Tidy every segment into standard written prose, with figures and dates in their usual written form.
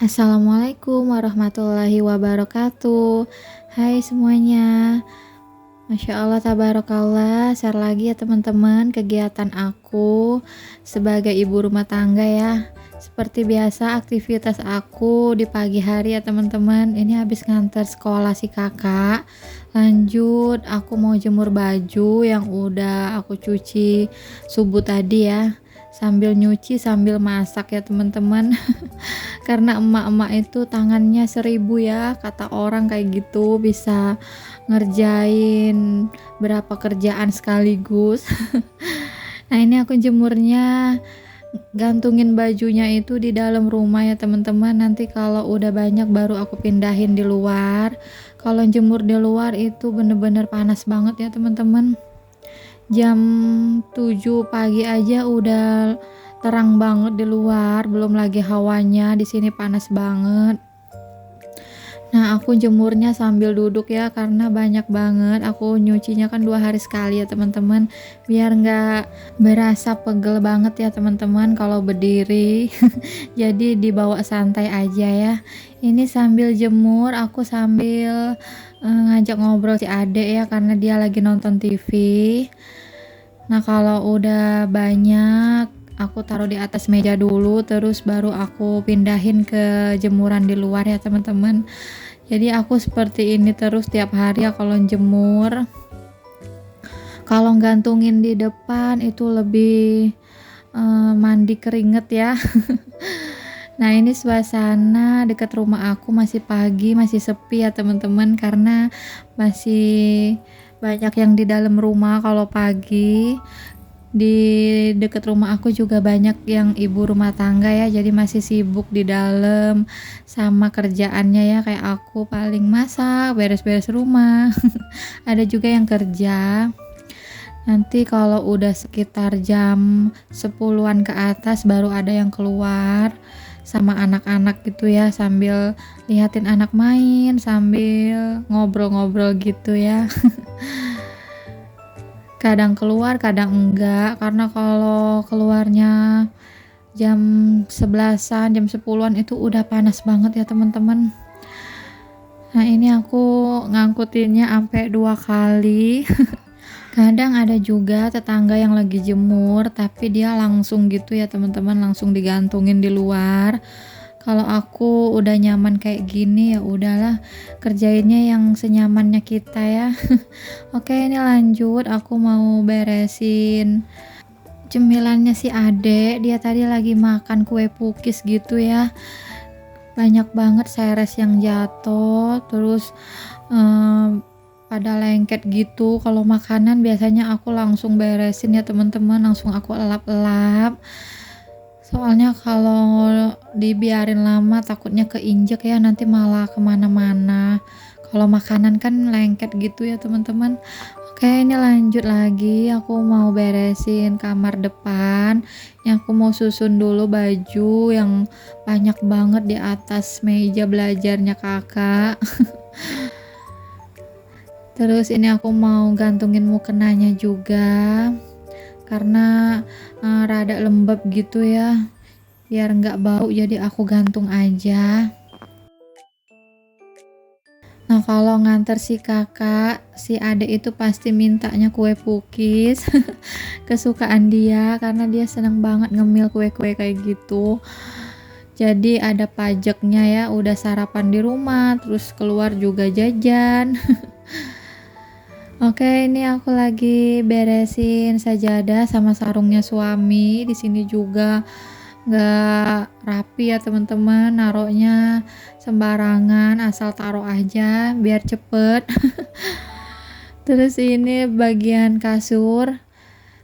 Assalamualaikum warahmatullahi wabarakatuh. Hai semuanya. Masya Allah, tabarakallah. Share lagi ya teman-teman kegiatan aku sebagai ibu rumah tangga ya. Seperti biasa aktivitas aku di pagi hari ya teman-teman. Ini habis nganter sekolah si kakak. Lanjut aku mau jemur baju yang udah aku cuci subuh tadi ya. Sambil nyuci sambil masak ya teman-teman. Karena emak-emak itu tangannya 1000 ya, kata orang kayak gitu, bisa ngerjain berapa kerjaan sekaligus. Nah ini aku jemurnya gantungin bajunya itu di dalam rumah ya teman-teman. Nanti kalau udah banyak baru aku pindahin di luar. Kalau jemur di luar itu bener-bener panas banget ya teman-teman. Jam 7 pagi aja udah terang banget di luar, belum lagi hawanya di sini panas banget. Nah aku jemurnya sambil duduk ya, karena banyak banget. Aku nyucinya kan 2 hari sekali ya teman-teman, biar nggak berasa pegel banget ya teman-teman kalau berdiri. Jadi dibawa santai aja ya. Ini sambil jemur aku sambil ngajak ngobrol si adek ya, karena dia lagi nonton TV. Nah kalau udah banyak aku taruh di atas meja dulu, terus baru aku pindahin ke jemuran di luar ya teman-teman. Jadi aku seperti ini terus tiap hari ya kalau jemur. Kalau gantungin di depan itu lebih mandi keringet ya. Nah ini suasana dekat rumah aku masih pagi, masih sepi ya teman-teman, karena masih banyak yang di dalam rumah kalau pagi. Di dekat rumah aku juga banyak yang ibu rumah tangga ya, jadi masih sibuk di dalam sama kerjaannya ya, kayak aku paling masak, beres-beres rumah. Ada juga yang kerja. Nanti kalau udah sekitar jam 10-an ke atas baru ada yang keluar sama anak-anak gitu ya, sambil liatin anak main, sambil ngobrol-ngobrol gitu ya. Kadang keluar kadang enggak, karena kalau keluarnya jam 11-an, jam 10-an itu udah panas banget ya teman-teman. Nah ini aku ngangkutinnya sampai 2 kali. Kadang ada juga tetangga yang lagi jemur tapi dia langsung gitu ya teman-teman, langsung digantungin di luar. Kalau aku udah nyaman kayak gini ya udahlah, kerjainnya yang senyamannya kita ya. Oke ini lanjut, aku mau beresin cemilannya si adek. Dia tadi lagi makan kue pukis gitu ya, banyak banget seres yang jatuh, terus pada lengket gitu. Kalau makanan biasanya aku langsung beresin ya teman-teman, langsung aku elap-elap. Soalnya kalau dibiarin lama takutnya keinjek ya, nanti malah kemana-mana. Kalau makanan kan lengket gitu ya teman-teman. Oke ini lanjut lagi, aku mau beresin kamar depan. Yang aku mau susun dulu baju yang banyak banget di atas meja belajarnya kakak. Terus ini aku mau gantungin mukenanya juga, karena rada lembab gitu ya, biar nggak bau, jadi aku gantung aja. Nah kalau nganter si kakak, si adek itu pasti mintanya kue pukis. Kesukaan dia, karena dia seneng banget ngemil kue-kue kayak gitu. Jadi ada pajaknya ya, udah sarapan di rumah, terus keluar juga jajan. Oke, ini aku lagi beresin sajadah sama sarungnya suami. Di sini juga nggak rapi ya teman-teman, naruhnya sembarangan, asal taruh aja biar cepet. Terus ini bagian kasur,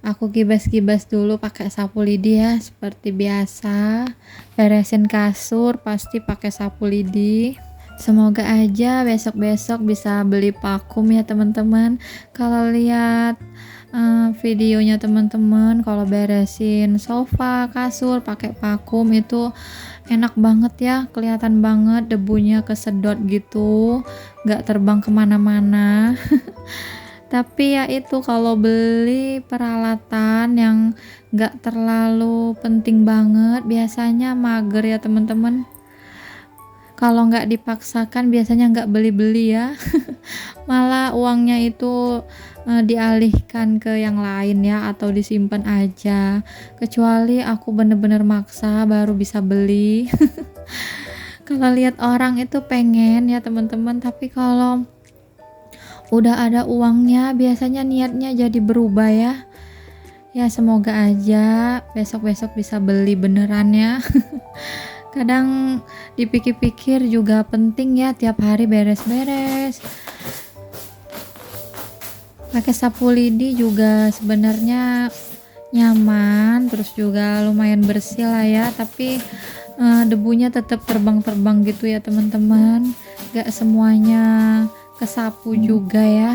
aku gibas-gibas dulu pakai sapu lidi ya, seperti biasa. Beresin kasur pasti pakai sapu lidi. Semoga aja besok-besok bisa beli vakum ya teman-teman. Kalau lihat videonya teman-teman, kalau beresin sofa, kasur pakai vakum itu enak banget ya, kelihatan banget debunya kesedot gitu, nggak terbang kemana-mana. Tapi ya itu, kalau beli peralatan yang nggak terlalu penting banget biasanya mager ya teman-teman. Kalau nggak dipaksakan biasanya nggak beli-beli ya. Malah uangnya itu dialihkan ke yang lain ya, atau disimpan aja. Kecuali aku bener-bener maksa baru bisa beli. Kalau lihat orang itu pengen ya teman-teman, tapi kalau udah ada uangnya biasanya niatnya jadi berubah ya. Ya semoga aja besok-besok bisa beli beneran ya. Kadang dipikir-pikir juga penting ya tiap hari beres-beres. Pakai sapu lidi juga sebenarnya nyaman, terus juga lumayan bersih lah ya, tapi debunya tetap terbang-terbang gitu ya teman-teman. Gak semuanya kesapu juga ya.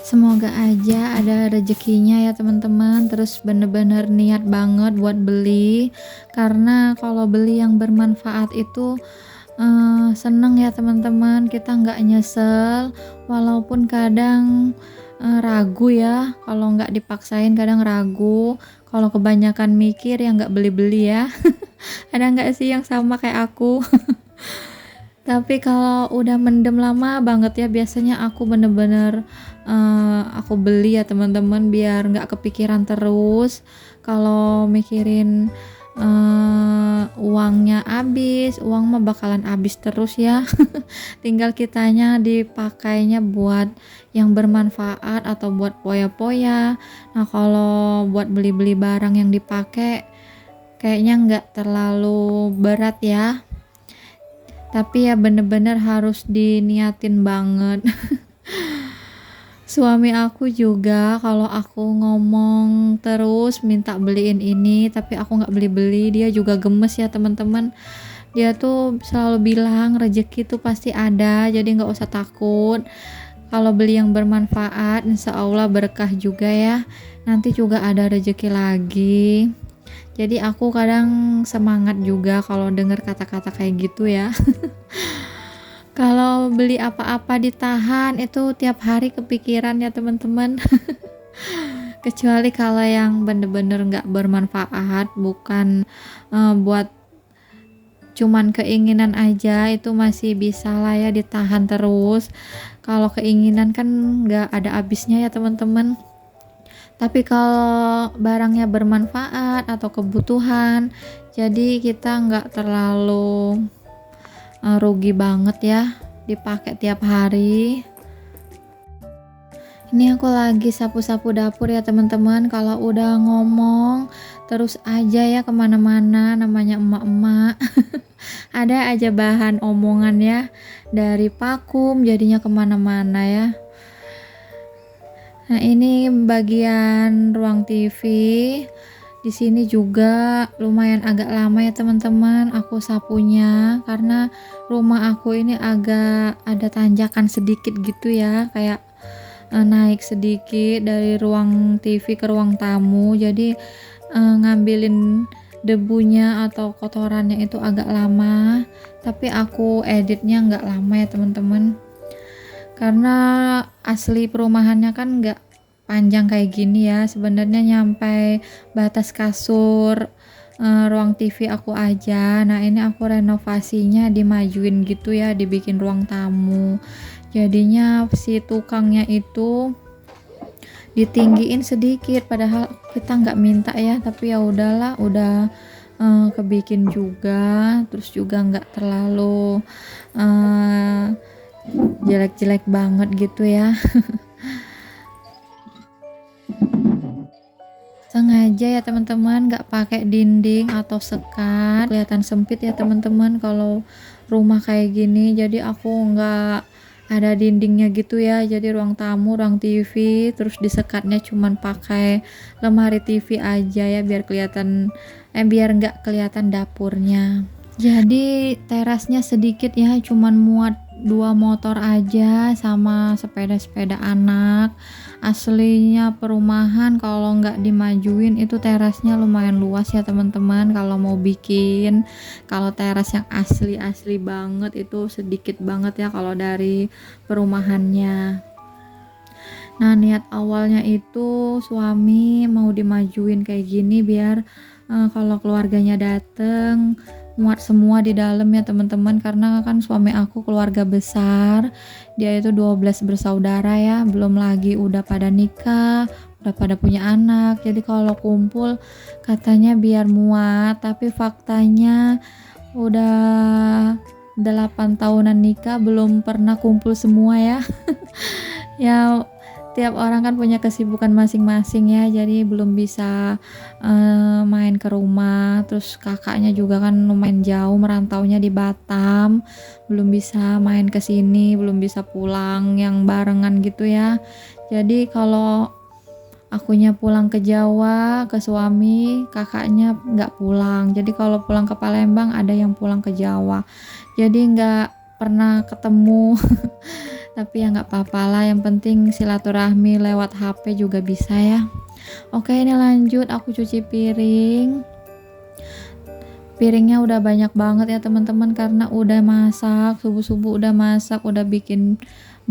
Semoga aja ada rezekinya ya teman-teman, terus bener-bener niat banget buat beli, karena kalau beli yang bermanfaat itu seneng ya teman-teman, kita nggak nyesel, walaupun kadang ragu ya, kalau nggak dipaksain kadang ragu, kalau kebanyakan mikir ya nggak beli-beli ya. Ada nggak sih yang sama kayak aku? Tapi kalau udah mendem lama banget ya, biasanya aku bener-bener aku beli ya teman-teman, biar nggak kepikiran terus. Kalau mikirin uangnya habis, uang mah bakalan habis terus ya. Tinggal kitanya dipakainya buat yang bermanfaat atau buat poya-poya. Nah kalau buat beli-beli barang yang dipakai kayaknya nggak terlalu berat ya, tapi ya bener-bener harus diniatin banget. Suami aku juga kalau aku ngomong terus minta beliin ini tapi aku nggak beli-beli, dia juga gemes ya teman-teman. Dia tuh selalu bilang rezeki tuh pasti ada, jadi nggak usah takut. Kalau beli yang bermanfaat insya Allah berkah juga ya, nanti juga ada rezeki lagi. Jadi aku kadang semangat juga kalau dengar kata-kata kayak gitu ya. Kalau beli apa-apa ditahan itu tiap hari kepikiran ya teman-teman. Kecuali kalau yang bener-bener nggak bermanfaat, bukan buat cuman keinginan aja, itu masih bisa lah ya ditahan terus. Kalau keinginan kan nggak ada habisnya ya teman-teman. Tapi kalau barangnya bermanfaat atau kebutuhan, jadi kita nggak terlalu rugi banget ya dipakai tiap hari. Ini aku lagi sapu-sapu dapur ya teman-teman. Kalau udah ngomong terus aja ya kemana-mana, namanya emak-emak. Ada aja bahan omongan ya, dari vakum jadinya kemana-mana ya. Nah ini bagian ruang TV. Di sini juga lumayan agak lama ya teman-teman aku sapunya, karena rumah aku ini agak ada tanjakan sedikit gitu ya, kayak naik sedikit dari ruang TV ke ruang tamu, jadi ngambilin debunya atau kotorannya itu agak lama, tapi aku editnya nggak lama ya teman-teman, karena asli perumahannya kan nggak panjang kayak gini ya, sebenarnya nyampe batas kasur ruang TV aku aja. Nah ini aku renovasinya dimajuin gitu ya, dibikin ruang tamu, jadinya si tukangnya itu ditinggiin sedikit, padahal kita nggak minta ya, tapi ya udahlah, udah kebikin juga, terus juga nggak terlalu jelek-jelek banget gitu ya. Sengaja ya teman-teman nggak pakai dinding atau sekat, kelihatan sempit ya teman-teman kalau rumah kayak gini, jadi aku nggak ada dindingnya gitu ya, jadi ruang tamu, ruang TV, terus disekatnya cuman pakai lemari TV aja ya, biar kelihatan biar nggak kelihatan dapurnya. Jadi terasnya sedikit ya, cuman muat 2 motor aja sama sepeda-sepeda anak. Aslinya perumahan kalau nggak dimajuin itu terasnya lumayan luas ya teman-teman kalau mau bikin. Kalau teras yang asli-asli banget itu sedikit banget ya kalau dari perumahannya. Nah niat awalnya itu suami mau dimajuin kayak gini biar kalau keluarganya dateng muat semua di dalam ya teman-teman, karena kan suami aku keluarga besar, dia itu 12 bersaudara ya, belum lagi udah pada nikah, udah pada punya anak. Jadi kalau kumpul katanya biar muat, tapi faktanya udah 8 tahunan nikah belum pernah kumpul semua ya. Ya tiap orang kan punya kesibukan masing-masing ya, jadi belum bisa main ke rumah. Terus kakaknya juga kan lumayan jauh, merantaunya di Batam, belum bisa main ke sini, belum bisa pulang yang barengan gitu ya. Jadi kalau akunya pulang ke Jawa ke suami, kakaknya nggak pulang. Jadi kalau pulang ke Palembang ada yang pulang ke Jawa, jadi nggak pernah ketemu. Tapi ya nggak apa-apa lah, yang penting silaturahmi lewat HP juga bisa ya. Oke, ini lanjut aku cuci piring. Piringnya udah banyak banget ya teman-teman, karena udah masak subuh-subuh, udah masak, udah bikin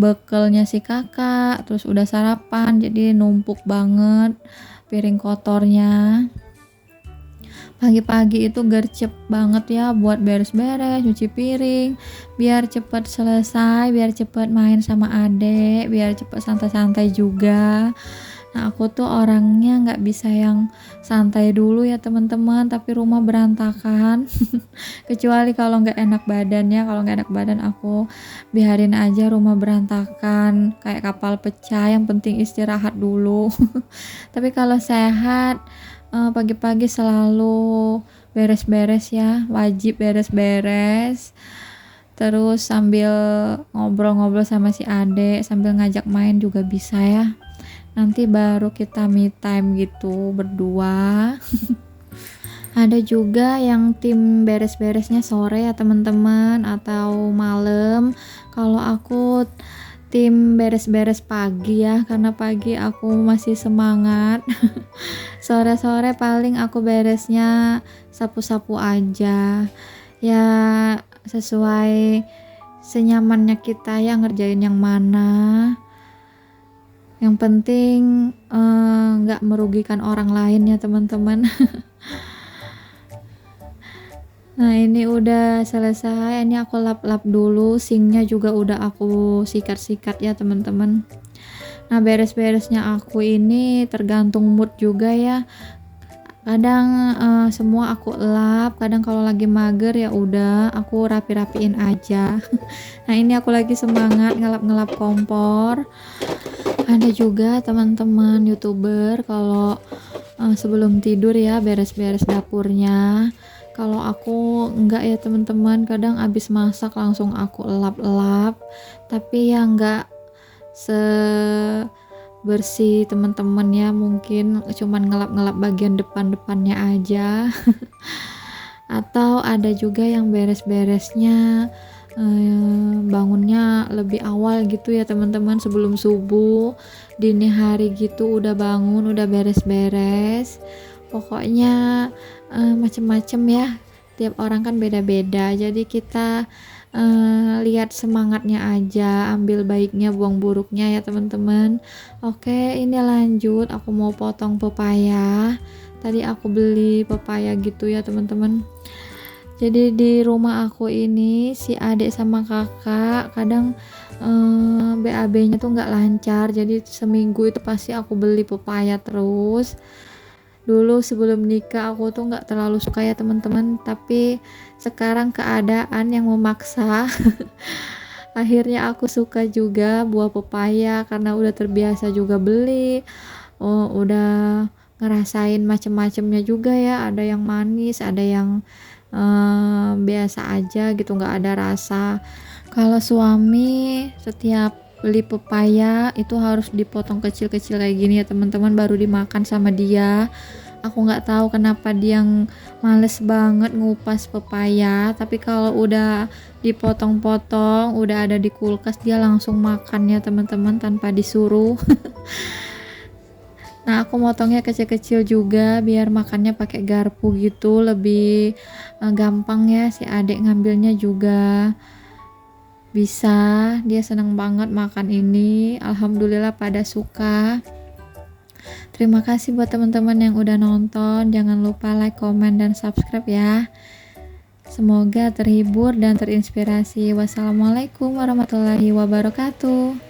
bekelnya si kakak, terus udah sarapan, jadi numpuk banget piring kotornya. Pagi-pagi itu gercep banget ya buat beres-beres, cuci piring, biar cepet selesai, biar cepet main sama adek, biar cepet santai-santai juga. Nah aku tuh orangnya nggak bisa yang santai dulu ya teman-teman, tapi rumah berantakan. Kecuali kalau nggak enak badan ya, kalau nggak enak badan aku biarin aja rumah berantakan kayak kapal pecah, yang penting istirahat dulu. Tapi kalau sehat, pagi-pagi selalu beres-beres ya, wajib beres-beres. Terus sambil ngobrol-ngobrol sama si adek, sambil ngajak main juga bisa ya. Nanti baru kita me time gitu berdua. Ada juga yang tim beres-beresnya sore ya teman-teman, atau malam. Kalau aku tim beres-beres pagi ya, karena pagi aku masih semangat. Sore-sore paling aku beresnya sapu-sapu aja ya, sesuai senyamannya kita ya, ngerjain yang mana. Yang penting nggak merugikan orang lain ya teman-teman. Nah ini udah selesai, ini aku lap-lap dulu, sinknya juga udah aku sikat-sikat ya teman-teman. Nah beres-beresnya aku ini tergantung mood juga ya. Kadang semua aku lap, kadang kalau lagi mager ya udah aku rapi-rapiin aja. Nah ini aku lagi semangat ngelap-ngelap kompor. Ada juga teman-teman YouTuber kalau sebelum tidur ya beres-beres dapurnya. Kalau aku enggak ya teman-teman, kadang abis masak langsung aku lap-lap, tapi ya enggak bersih teman-teman ya, mungkin cuman ngelap-ngelap bagian depan-depannya aja. Atau ada juga yang beres-beresnya bangunnya lebih awal gitu ya teman-teman, sebelum subuh, dini hari gitu udah bangun, udah beres-beres. Pokoknya macem-macem ya, tiap orang kan beda-beda, jadi kita lihat semangatnya aja, ambil baiknya, buang buruknya ya teman-teman. Oke, ini lanjut aku mau potong pepaya. Tadi aku beli pepaya gitu ya teman-teman. Jadi di rumah aku ini si adik sama kakak kadang BAB-nya tuh nggak lancar, jadi seminggu itu pasti aku beli pepaya terus. Dulu sebelum nikah aku tuh nggak terlalu suka ya teman-teman, tapi sekarang keadaan yang memaksa. Akhirnya aku suka juga buah pepaya karena udah terbiasa juga beli. Udah ngerasain macem-macemnya juga ya, ada yang manis, ada yang biasa aja gitu, nggak ada rasa. Kalau suami setiap beli pepaya itu harus dipotong kecil-kecil kayak gini ya teman-teman, baru dimakan sama dia. Aku nggak tahu kenapa dia yang males banget ngupas pepaya, tapi kalau udah dipotong-potong, udah ada di kulkas, dia langsung makan ya teman-teman tanpa disuruh. Nah aku motongnya kecil-kecil juga biar makannya pakai garpu gitu, lebih gampang ya, si adik ngambilnya juga bisa, dia seneng banget makan ini. Alhamdulillah pada suka. Terima kasih buat teman-teman yang udah nonton, jangan lupa like, comment, dan subscribe ya. Semoga terhibur dan terinspirasi. Wassalamualaikum warahmatullahi wabarakatuh.